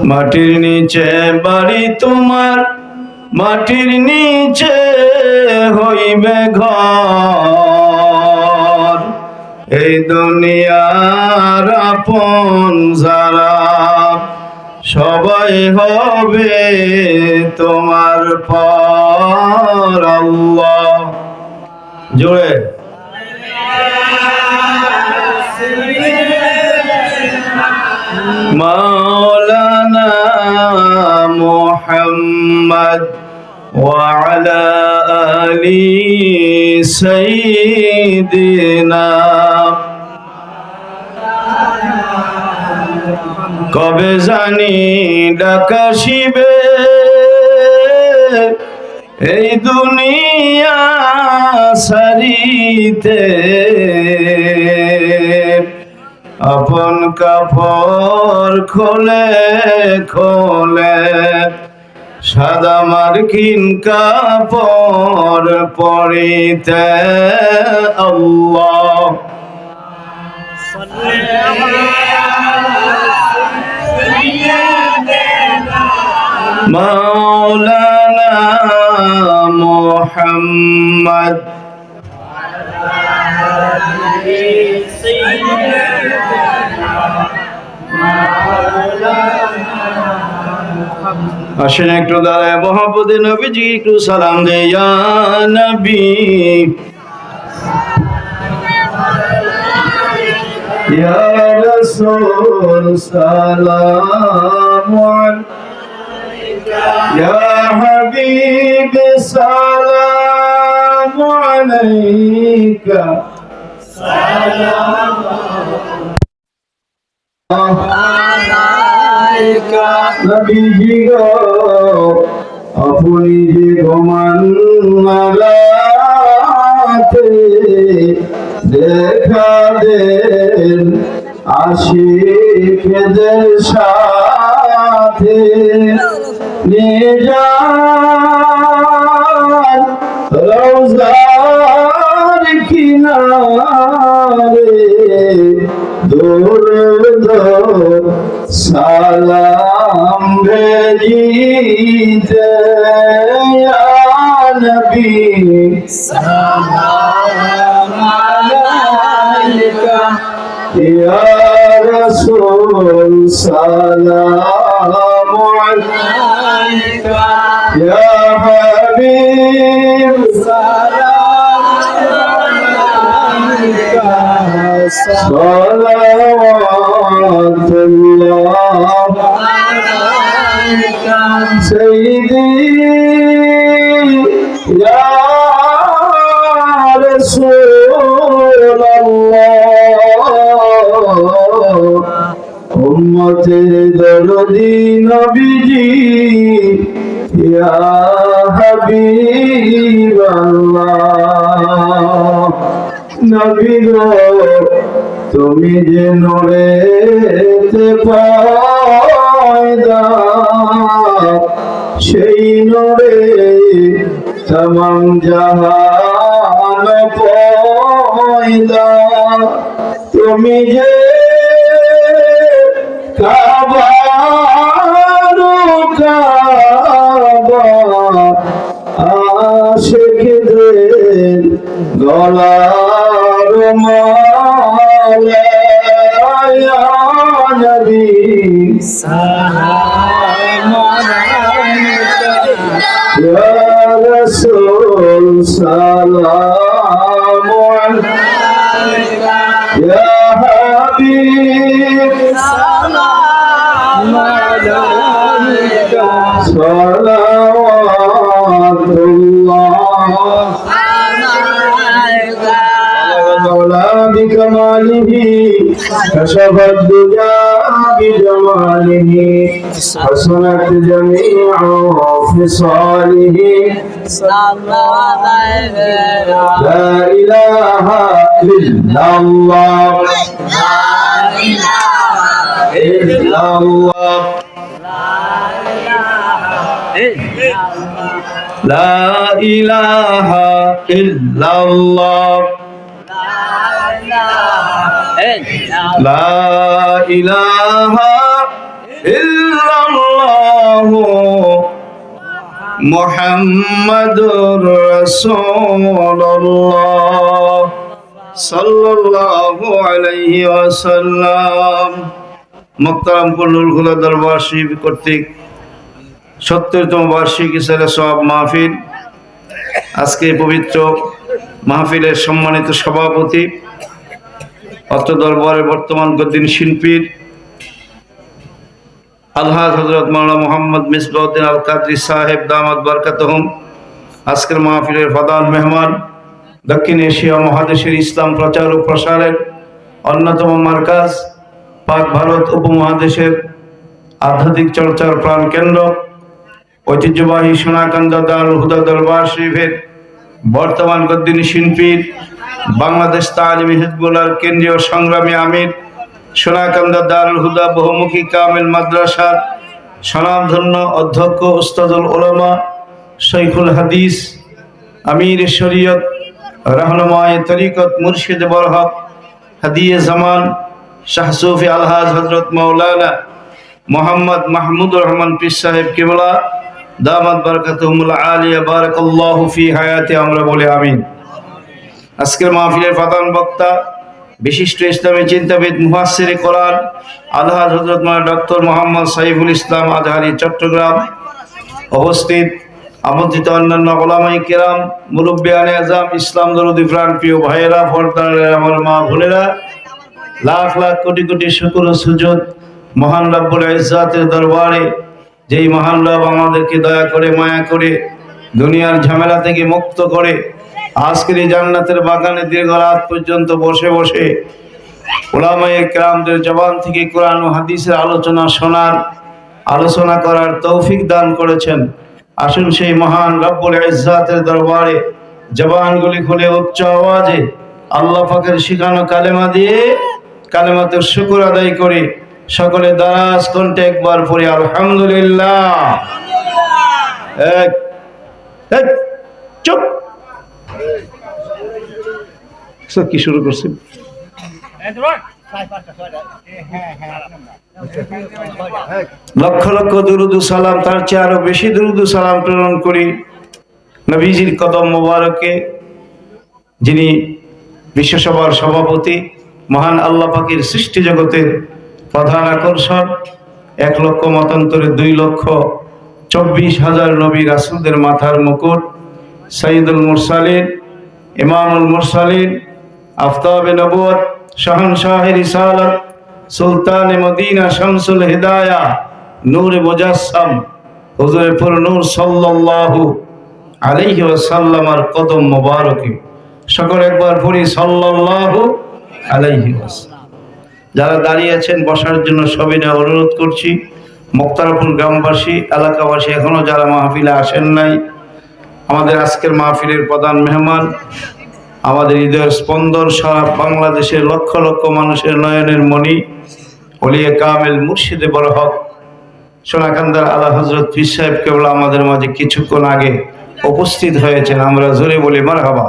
মাটির নিচে বাড়ি তোমার, মাটির নিচে হইবে ঘর। এই দুনিয়ার আপন যারা সবাই হবে তোমার পর। আল্লাহ জোরে মাওলানা মুহাম্মদ وعلى آل سيدنا। কবে জানি ডাকাশিবে এই দুনিয়া সারিতে, আপন কাপড় খোলে খোলে সাদা মার্কিন কাপড় পরিতে। আল্লাহ মাওলানা মুহাম্মদ আসেন একটু দাঁড়ায় মোহাম্মদে নবীজি একটু সালাম দে। ইয়া নবী ইয়া রাসূল সালাম আলাইকা, ইয়া হাবিব সালাম আলাইকা, সালাম আলাইকা। নবীজি গো আপনি যে ঘুমান রাতে দেখা দেন আশিকদের সাথে, নিয়ে যান রওজার কিনারে দরুদ সালাম ভেজিতে। ইয়া নবী সালাম আলাইকা, ইয়া রাসূল সালাম আলাইকা, ইয়া হাবিব সালাম আলাইকা, সালাওয়াতুল্লাহ আলাইকা সাইয়্যিদি ইয়া রাসূলুল্লাহ। উম্মতের দরদি নবীজি ইয়া হাবিবাল্লাহ। নবী গো তুমি যে নূরেতে পয়দা, সেই নূরে तमाम जहान पयदा। তুমি যে কাবারু কাবা আশিকদের গলার মালা। ইয়া নবী সালাম আলাইকা, ইয়া রাসূল সালাম আলাইকা, ইয়া হাবিব সালাম আলাইকা, সালাওয়াতুল্লাহ আলাইকা। মওলা বিকমালিহি كشف الدجى بجماله، حسنت جميع خصاله. لا إله إلا الله، لا إله إلا الله، لا إله إلا الله، لا إله إلا মুহাম্মাদুর রাসূলুল্লাহ সাল্লাল্লাহু আলাইহি ওয়াসাল্লাম। মুহতারাম কুল্লুল হুদা দরবার শরীফ কর্তৃক ৭০তম বার্ষিকী সালে সওয়াব মাহফিল, আজকে পবিত্র মাহফিলের সম্মানিত সভাপতি, অত্র দরবারের বর্তমান গদ্দিন শিল্পীর আলহাজ হযরত মাওলানা মুহাম্মদ মিসবাউদ্দিন আল কাদরি সাহেব দামাত বরকাতুহুম, আজকের মাহফিলের প্রধান মেহমান, দক্ষিণ এশিয়া মহাদেশের ইসলাম প্রচার ও প্রসারের অন্যতম মার্কাজ, পাক ভারত উপমহাদেশের আধ্যাত্মিক চর্চার প্রাণ কেন্দ্র, ঐতিহ্যবাহী সোনাকান্দা দারুল হুদা দরবার শরীফের বর্তমান গদ্দিনী শিল্পীর, বাংলাদেশ তালিমি হিজবুল্লাহর কেন্দ্রীয় সংগ্রামী আমির, সোনাকান্দা দারুল হুদা বহুমুখী কামিল মাদ্রাসার স্বনামধন্য অধ্যক্ষ উস্তাদুল উলামা শৈখুল হাদিস আমির শরীয়ত রাহনুমায়ে তরিকত মুর্শিদ বরহক হাদিয়ে জামান শাহ সুফি আলহাজ হযরত মাওলানা মোহাম্মদ মাহমুদুর রহমান পীর সাহেব কিবলা দামাত বরকাতুহুমুল আলিয়া বারাকাল্লাহু ফি হায়াতি, আমরা বলি আমিন। আজকের মাহফিলের প্রধান বক্তা, বিশিষ্ট ইসলামী চিন্তাবিদ, মুফাসসিরে কোরআন আলহাজ হযরত মাওলানা ডক্টর মোহাম্মদ সাইফুল ইসলাম আজহারি চট্টগ্রাম। উপস্থিত আমন্ত্রিত অন্যান্য উলামায়ে কেরাম, মুরব্বিয়ানে আযম, ইসলাম দরদি প্রাণ প্রিয় ভাইয়েরা, পর্দার আমার মা বোনেরা, লাখ লাখ কোটি কোটি শুকর ও সুজুদ মহান রব্বুল ইজ্জাতের দরবারে, যেই মহান রব আমাদেরকে দয়া করে মায়া করে দুনিয়ার ঝামেলা থেকে মুক্ত করে আজকের এই জান্নাতের বাগানে দীর্ঘ রাত পর্যন্ত বসে বসে উলামায়ে কেরামদের জবান থেকে কোরআন ও হাদিসের আলোচনা শোনার, আলোচনা করার তৌফিক দান করেছেন। আসুন সেই মহান রব্বুল ইজ্জাতের দরবারে জবানগুলি খুলে উচ্চ আওয়াজে আল্লাহ পাকের শিখানো কালেমা দিয়ে কালেমাতের শুকর আদায় করে সকলে দারাজ কণ্ঠে একবার পড়ি আলহামদুলিল্লাহ। চুপ, কি শুরু করছি? লক্ষ লক্ষ দুরুদ ও সালাম, তার চেয়ে আরো বেশি দুরুদ ও সালাম প্রেরণ করি নবীজির কদম মোবারকে, যিনি বিশ্বসভার সভাপতি, মহান আল্লাহ পাকের সৃষ্টি জগতের প্রধান আকর্ষণ, ১ লক্ষ মতান্তরে ২,২৪,০০০ নবী রাসূলদের মাথার মুকুট, সাইয়্যিদুল মুরসালিন, ইমামুল মুরসালিন, আফতাবে নবুয়ত, শাহনশাহে রিসালাত, সুলতানে মদিনা, শামসুল হিদায়া, নূরে মুজাসসাম, হুজুরে পুর নূর সাল্লাল্লাহু আলাইহি ওয়াসাল্লামের কদম মোবারকে সকলে একবার পড়ি সাল্লাল্লাহু আলাইহি ওয়াসাল্লাম। যারা দাঁড়িয়ে আছেন বসার জন্য সবিনয় অনুরোধ করছি। মুক্তারপুর গ্রামবাসী, এলাকাবাসী, এখনো যারা মাহফিলে আসেন নাই, আমাদের আজকের মাহফিলের প্রধান মেহমান, আমাদের হৃদয়ের স্পন্দন, সারা বাংলাদেশের লক্ষ লক্ষ মানুষের নয়নের মণি, ওলিয়ে কামেল মুর্শিদে বরহক সোনাকান্দার আলা হযরত পীর সাহেব কেবলা আমাদের মাঝে কিছুক্ষণ আগে উপস্থিত হয়েছেন। আমরা জোরে বলি মারহাবা।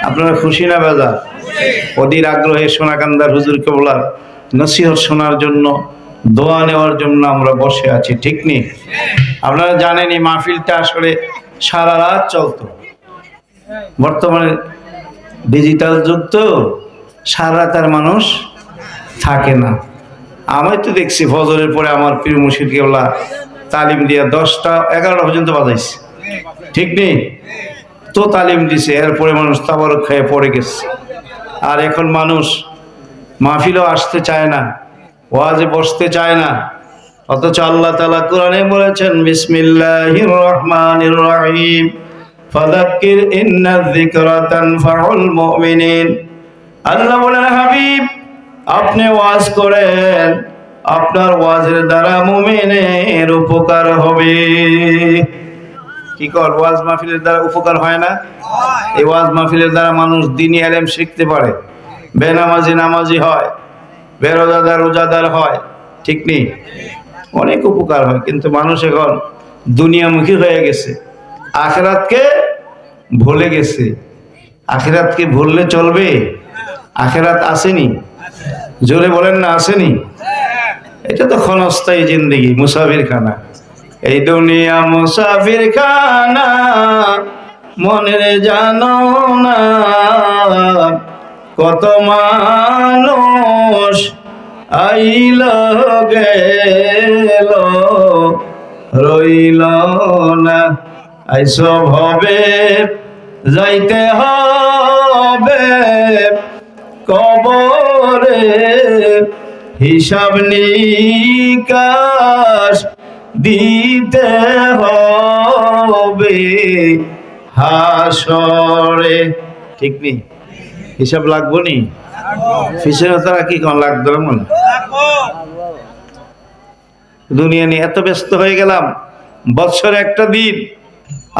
আপনারা খুশি না বেজার? অধীর আগ্রহে সোনাকান্দার হুজুর কেবলার নসিহত শোনার জন্য, দোয়া নেওয়ার জন্য আমরা বসে আছি, ঠিক নেই? আপনারা জানেন এই মাহফিলটা আসলে সারা রাত চলতো। বর্তমানে ডিজিটাল যুগ তো, সারা রাত আর মানুষ থাকে না। আমি তো দেখছি ফজরের পরে আমার পীর মুর্শিদ কেবলা তালিম দিয়া 10টা 11টা পর্যন্ত বাজাইছে, ঠিক নেই? তো তালিম দিছে, এরপরে মানুষ তাবারক খেয়ে পড়ে গেছে। আর এখন মানুষ মাহফিলও আসতে চায় না, ওয়াজে বসতে চায় না, অথচ আল্লাহ তাআলা কোরআনে বলেছেন বিসমিল্লাহির রহমানির রহিম ফাযাক্কির ইন্নায যিকরা তানফাউল মুমিনিন। আল্লাহ বলেন, হাবিব আপনি ওয়াজ করেন, আপনার ওয়াজের দ্বারা মুমিনের উপকার হবে। কি কর, ওয়াজ মাহফিলের দ্বারা উপকার হয় না? এই ওয়াজ মাহফিলের দ্বারা মানুষ দ্বীনি ইলম শিখতে পারে, বেনামাজি নামাজি হয়, বেরোজাদার রোজাদার হয়, ঠিক নেই? অনেক উপকার হয়। কিন্তু মানুষ এখন দুনিয়ামুখী হয়ে গেছে, আখিরাতকে ভুলে গেছে। আখিরাতকে ভুললে চলবে? আখিরাত আসেনি, জোরে বলেন না, আসেনি? এটা তো ক্ষণস্থায়ী জিন্দেগি, মুসাফির খানা। এই দুনিয়া মুসাফির খানা, মনের জানো না কত মানুষ আইল গেল, রইল না। আইসব হবে যাইতে হবে কবরে, হিসাব নিকাশ দিতে হবে হাসরে। ঠিক নি? হিসাব লাগবো নি? ফিসের তারা কি কোন লাগতো এমন? দুনিয়া নিয়ে এত ব্যস্ত হয়ে গেলাম, বছরে একটা দিন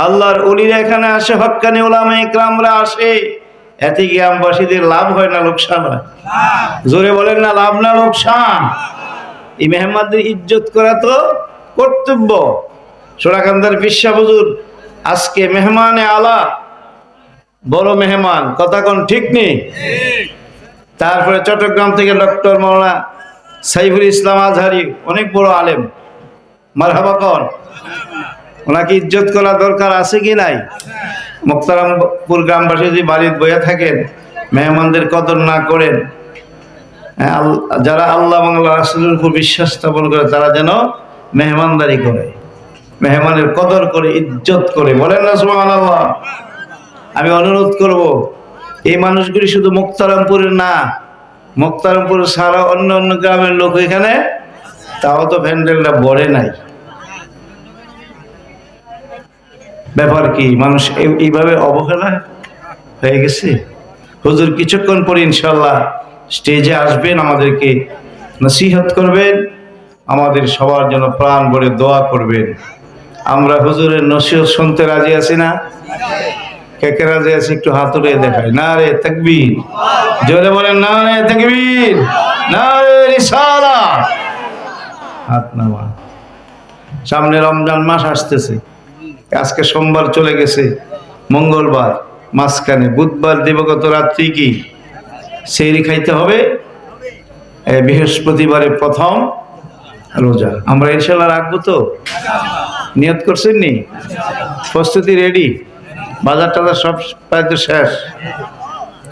আল্লাহর ওলিরা এখানে আসে, হক্কানি উলামা ইকরামরা আসে, এতে গ্রামবাসীদের লাভ হয় না লোকসান হয়? জোরে বলেন না, লাভ না লোকসান? এই মেহমানদের ইজ্জত করা তো কর্তব্য। সোনাকান্দার পিসা হুজুর আজকে মেহমানে আলা, বড় মেহমান, কথা কোন ঠিক নেই? তারপরে চট্টগ্রাম থেকে ডক্টর মাওলানা সাইফুল ইসলাম আজহারি, অনেক বড় আলেম, মারহাবা কন। ওনাকে ইজ্জত করা দরকার আছে কি নাই? মুক্তারামপুর গ্রামবাসী যদি বাড়িতে বইয়া থাকেন, মেহমানদের কদর না করেন, যারা আল্লাহ এবং আল্লাহ রাসূলের উপর বিশ্বাস স্থাপন করে তারা যেন মেহমানদারি করে, মেহমানের কদর করে, ইজ্জত করে। বলেন না সুবহানাল্লাহ? আমি অনুরোধ করব, এই মানুষগুলি শুধু মুক্তারামপুরের না, মুক্তারামপুরের সারা অন্য অন্য গ্রামের লোক এখানে, তাও তো প্যান্ডেলটা ভরে নাই। ব্যাপার কি? মানুষ এইভাবে অবহেলা হয়ে গেছে। হুজুর কিছুক্ষণ পরে ইনশাল্লাহ স্টেজে আসবেন, আমাদেরকে নসিহত করবেন, আমাদের সবার জন্য প্রাণ ভরে দোয়া করবেন। আমরা হুজুরের নসিহত শুনতে রাজি আছি না? কে কে রাজি আছে একটু হাত উঠিয়ে দেখায়। নারে তাকবীর, জোরে বলেন নারে তাকবীর, নারে রিসালাত। হাত নামা। সামনে রমজান মাস আসতেছে, আজকে সোমবার চলে গেছে, মঙ্গলবার মাঝখানে, বুধবার দিবগত রাত্রি কি সেহরি খাইতে হবে, বৃহস্পতিবারে প্রথম রোজা। আমরা ইনশাল্লাহ রাখবো তো? নিয়ত করছেন নি? প্রস্তুতি রেডি? বাজার টাজার সব প্রায় তো শেষ,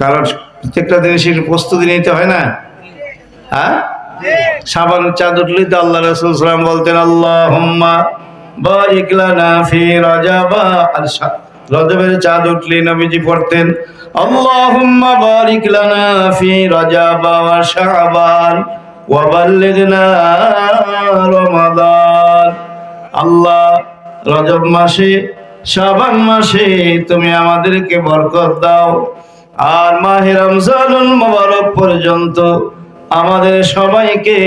কারণ প্রত্যেকটা জিনিসের প্রস্তুতি নিতে হয় না। হ্যাঁ, সাবান চাঁদ উঠলেই তো আল্লাহ রাসূল সাল্লাল্লাহু আলাইহি ওয়াসাল্লাম বলতেন, আল্লাহুম্মা বারিক লানা ফি রাজাবা। আর রজবের চাঁদ উঠলে নবীজি পড়তেন, আল্লাহুম্মা বারিক লানা ফি রাজাবা ওয়া শাবান ওয়া বাল্লিগনা রমাদান। আল্লাহ, রজব মাসে, শাবান মাসে তুমি আমাদেরকে বরকত দাও, আর মাহে রমজানুল মুবারক পর্যন্ত আমাদের সবাইকে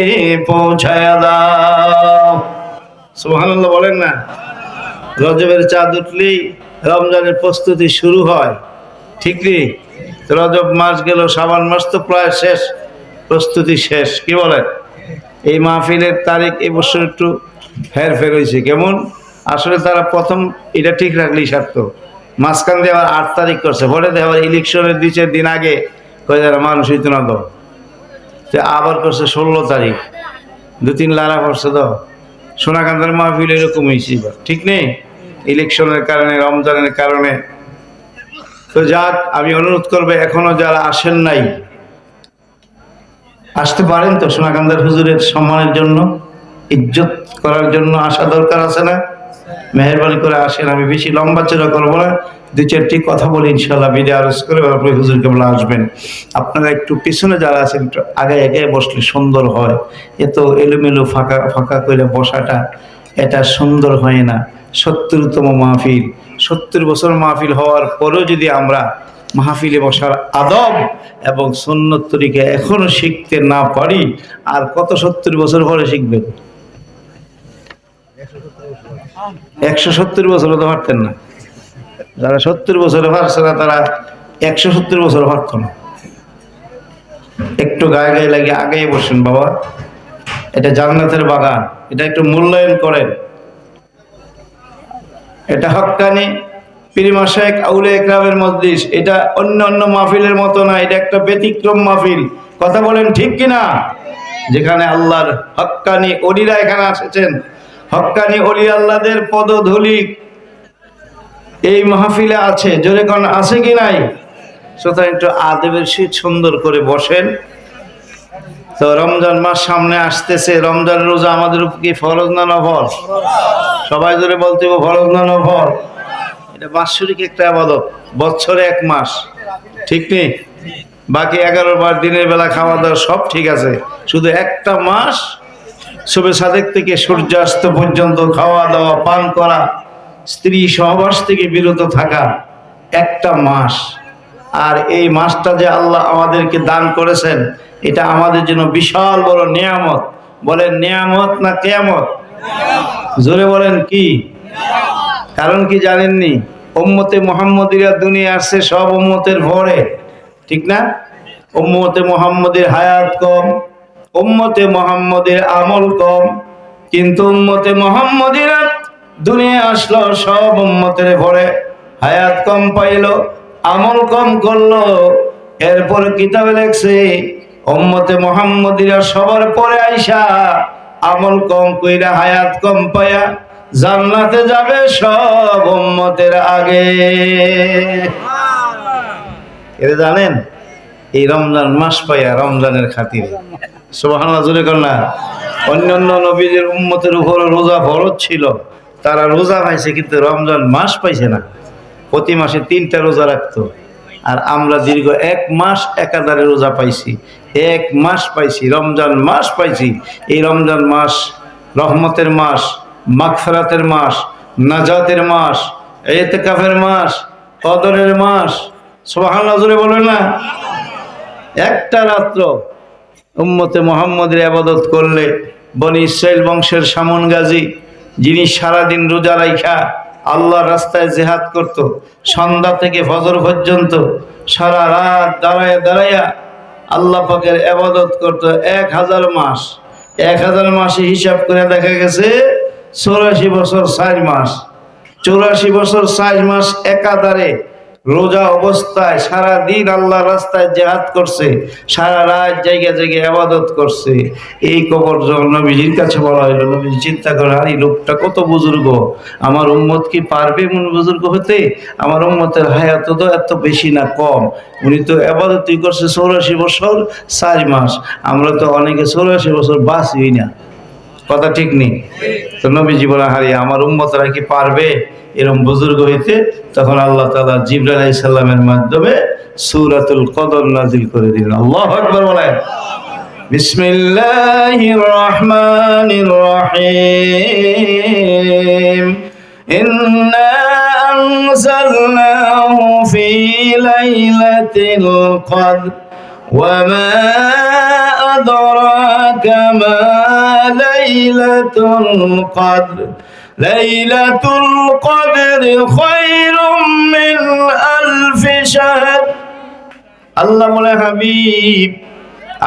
পৌঁছায়া দাও। সুবহানাল্লাহ বলেন না? রজবের চাঁদ উঠলেই রমজানের প্রস্তুতি শুরু হয়, ঠিক কি? রজব মাস গেল, শাবান মাস তো প্রায় শেষ, প্রস্তুতি শেষ। কি বলেন? এই মাহফিলের তারিখ এবছর একটু হেরফের হয়েছে। কেমন? আসলে তারা প্রথম এটা ঠিক রাখলেই সার্থক, মাঝখান দিয়ে আবার 8 তারিখ করছে, পরে দিয়ে আবার ইলেকশনের 2-4 দিন আগে কয়ে যারা মানুষ হইতো না তো, আবার করছে 16 তারিখ, 2-3 লারা করছে তো। সোনাকান্দার মাহফিল এরকম হয়েছে, ঠিক নেই? ইলেকশনের কারণে, রমজানের কারণে। তো যাক, আমি অনুরোধ করবো, এখনো যারা আসেন নাই আসতে পারেন তো। সোনাকান্দার হুজুরের সম্মানের জন্য, ইজ্জত করার জন্য আসা দরকার আছে না? মেহরবানি করে আসেন। আমি বেশি লম্বা চড়া করবো না, 2-4টি কথা বলে ইনশাল্লাহ বিদায় আরজ করে আপনি হুজুরকে বলে আসবেন। আপনারা একটু পিছনে যারা আছেন একটু আগে আগে বসলে সুন্দর হয়। এত এলোমেলো ফাঁকা ফাঁকা করে বসাটা, এটা সুন্দর হয় না। 70তম মাহফিল, 70 বছর মাহফিল হওয়ার পরেও যদি আমরা মাহফিলে বসার আদব এবং সুন্নত তরিকা এখনো শিখতে না পারি, আর কত 70 বছর পরে শিখবেন? 170 বছরও তো পারতেন না। যারা 70 বছরে পারছে না, তারা 170 বছর পারত না। একটু গায়ে গায়ে লাগিয়ে আগে বসেন বাবা, এটা জান্নাতের বাগান, এটা একটু মূল্যায়ন করেন। এটা হক্কানি পীর মাশায়েখ আউলিয়া ইকরামের মজলিস, এটা অন্য অন্য মাহফিলের মতো না, এটা একটা ব্যতিক্রম মাহফিল। কথা বলেন ঠিক কিনা? যেখানে আল্লাহর হক্কানি ওলিরা এখানে এসেছেন, হক্কানি ওলি আল্লাহদের পদধূলি এই মাহফিলে আছে, জোরে কোন আছে কি নাই? সুতরাং একটু আদবের সহিত সুন্দর করে বসেন। তো রমজান মাস সামনে আসতেছে, রমজান রোজা আমাদের উপর কি ফরজ না নফল? সবাই জোরে বলতে হবে ফরজ না নফল? এটা বাৎসরিক একটা ইবাদত, বছরে এক মাস, ঠিক নেই? বাকি 11 বার দিনের বেলা খাওয়া দাওয়া সব ঠিক আছে, শুধু একটা মাস শুভে সাদেক থেকে সূর্যাস্ত পর্যন্ত খাওয়া দাওয়া পান করা, স্ত্রী সহবাস থেকে বিরত থাকা, একটা মাস। আর এই মাসটা যে আল্লাহ আমাদেরকে দান করেছেন, এটা আমাদের জন্য বিশাল বড় নিয়ামত। বলেন নিয়ামত না কিয়ামত? জোরে বলেন কি? কারণ কি জানেননি? উম্মতে মুহাম্মদীরা দুনিয়া আসছে সব উম্মতের ভরে, ঠিক না? উম্মতে মুহাম্মদের হায়াত কম, উম্মতে মুহাম্মদের আমল কম, কিন্তু উম্মতে মুহাম্মদীরা দুনিয়া আসলো সব উম্মতের ভরে, হায়াত কম পাইলো, আমল কম করলো। এরপর কিতাবে লেখছে উম্মতে মুহাম্মদীরা সবার পরে আইসা আমল কম কইরা হায়াত কম পায়া জান্নাতে যাবে সব উম্মতের আগে। এটা জানেন? এই রমজান মাস পাইয়া, রমজানের খাতিরে, সুবহানাল্লাহ জোরে কর না। অন্যান্য নবীদের উম্মতের উপর রোজা ফরজ ছিল, তারা রোজা পাইছে কিন্তু রমজান মাস পাইছে না। প্রতি মাসে 3টা রোজা রাখতো, আর আমরা দীর্ঘ 1 মাস একাধারে রোজা পাইছি, 1 মাস পাইছি, রমজান মাস পাইছি। এই রমজান মাস রহমতের মাস, মাগফিরাতের মাস, নাজাতের মাস, ইতিকাফের মাস, কদরের মাস। সুবহানাল্লাহ জোরে বলেন না। একটা রাত্র উম্মতে মুহাম্মদের ইবাদত করলে বনি ইসরাইল বংশের শামুন গাজী, যিনি সারাদিন রোজা রাইখা আল্লাহর রাস্তায় জিহাদ করত, সন্ধ্যা থেকে ফজর পর্যন্ত সারা রাত দাঁড়ায়া দাঁড়ায়া আল্লাহ পাকের ইবাদত করত 1000 মাস। 1000 মাসে হিসাব করে দেখা গেছে 84 বছর 4 মাস। 84 বছর 4 মাস একাধারে রোজা অবস্থায় সারা দিন আল্লাহর রাস্তায় জিহাদ করছে, সারা রাত জায়গা জায়গায় ইবাদত করছে। এই কবর যখন নবীজির কাছে বলা হলো, নবীজি চিন্তা করে, আরে লোকটা কত বুজুর্গ, আমার উম্মত কি পারবে এমন বুজুর্গ হতে? আমার উম্মতের হায়াত তো এত বেশি না কম, উনি তো ইবাদতই করছে 84 বছর 4 মাস, আমরা তো অনেকে 84 বছর বাঁচি না, কথা ঠিক নেই? তো নবীজি বলে, হারি আমার উম্মতরা কি পারবে এরকম বুজুর্গ হইতে? তখন আল্লাহ তাআলা জিবরাইল আলাইহিস সালামের মাধ্যমে সূরাতুল কদর নাযিল করে দিলেন। আল্লাহু আকবার বলেন। বিসমিল্লাহির রহমানির রহিম। ইন্না আনজালনাহু ফি লাইলাতিল কদর ওয়া মা আদরাকা মা লাইলাতুল কদর লাইলাতুল কদরি খায়রুম মিন আলফি শাহর। আল্লাহ বলে, হাবিব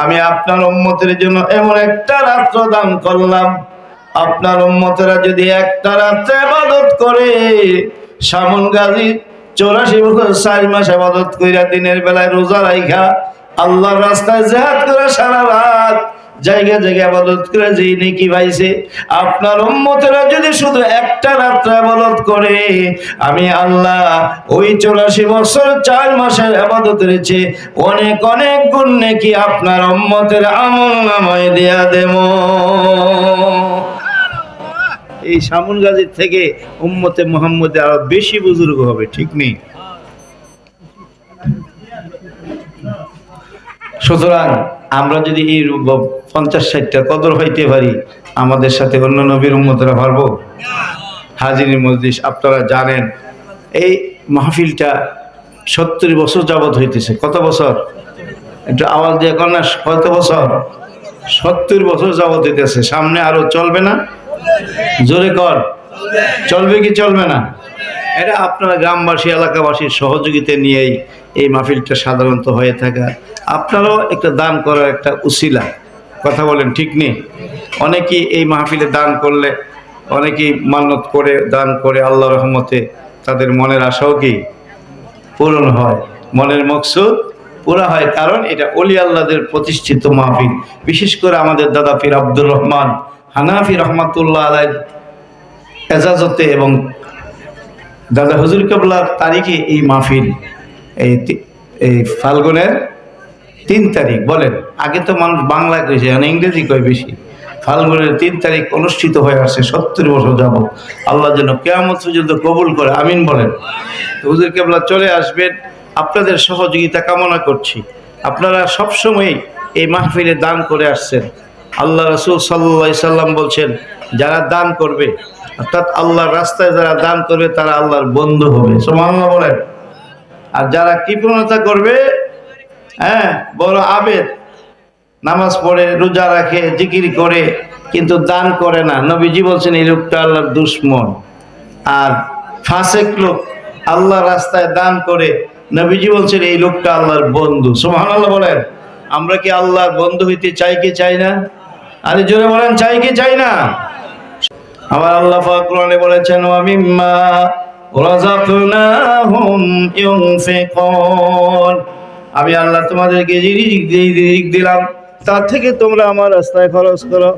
আমি আপনার উম্মতের জন্য এমন একটা রাত্র দান করলাম, আপনার উম্মতেরা যদি একটা রাত্রে ইবাদত করে, শামুন গাজী 84 বছর 4 মাস ইবাদত কইরা দিনের বেলায় রোজা রাইখা আল্লাহর রাস্তায় জিহাদ করে সারা রাত জায়গা জায়গায় ইবাদত করে যেই নেকি পাইছে, আপনার উম্মতেরা যদি শুধু একটা রাত্রে ইবাদত করে, আমি আল্লাহ ওই 84 বছর 4 মাসের ইবাদতের চেয়ে অনেক অনেক গুণ নেকি আপনার উম্মতের আমলনামায় দেয়া দেব। এই শামুন গাজীর থেকে উম্মতে মুহাম্মদে আরো বেশি বুজুর্গ হবে, ঠিক নেই? সুতরাং আমরা যদি এই 50-60টা কদর হইতে পারি, আমাদের সাথে অন্য নবীর উম্মতরা পারবো? হাজিরিন মজলিস, আপনারা জানেন এই মাহফিলটা 70 বছর যাবত হইতেছে। কত বছর? একটু আওয়াজ দিয়ে কর না, কত বছর? 70 বছর যাবত হইতেছে। সামনে আরো চলবে না? জোরে কর, চলবে কি চলবে না? এটা আপনারা গ্রামবাসী এলাকাবাসীর সহযোগিতা নিয়েই এই মাহফিলটা সাধারণত হয়ে থাকা। আপনারাও একটা দান করার একটা উসিলা, কথা বলেন, ঠিক নেই? অনেকেই এই মাহফিলে দান করলে, অনেকেই মান্নত করে দান করে, আল্লাহ রহমতে তাদের মনের আশাও কি পূরণ হয়, মনের মকসুদ পুরা হয়। কারণ এটা ওলি আল্লাহদের প্রতিষ্ঠিত মাহফিল। বিশেষ করে আমাদের দাদা পীর আব্দুর রহমান হানাফি রহমাতুল্লাহ আলাইহি এজাজতে এবং দাদা হুজুর কেবলার তারিখে এই মাহফিল, এই ফাল্গুনের 3 তারিখ। বলেন, আগে তো মানুষ বাংলা কইছে, মানে ইংরেজি কয় বেশি। ফাল্গুনের 3 তারিখ অনুষ্ঠিত হয়ে আসছে 70 বছর যাব। আল্লাহ যেন কিয়ামত পর্যন্ত কবুল করে, আমিন বলেন। হুজুর কেবলা চলে আসবেন, আপনাদের সহযোগিতা কামনা করছি। আপনারা সবসময় এই মাহফিলে দান করে আসছেন। আল্লাহ রাসূল সাল্লাল্লাহু আলাইহি সাল্লাম বলছেন, যারা দান করবে, অর্থাৎ আল্লাহর রাস্তায় যারা দান করবে তারা আল্লাহর বন্ধু হবে, সুবহানাল্লাহ বলেন। আর যারা কৃপণতা করবে, হ্যাঁ, বড় আবেদ, নামাজ পড়ে, রোজা রাখে, জিকির করে, কিন্তু দান করে না, নবীজি বলছেন এই লোকটা আল্লাহর দুশমন। আর ফাসেক লোক আল্লাহ রাস্তায় দান করে, নবীজি বলছেন এই লোকটা আল্লাহর বন্ধু, সুবহানাল্লাহ বলেন। আমরা কি আল্লাহর বন্ধু হইতে চাই কি চাই না? আরে জোরে বলেন, চাই কি চাই না? আবার আল্লাহ পাক কোরআনে বলেছেন, ওয়া মিম্মা রাযাকনাহুম ইউনফিকুন, আমি আল্লাহ তোমাদেরকে যে রিজিক দিলাম তার থেকে তোমরা আমার রাস্তায় খরচ করো।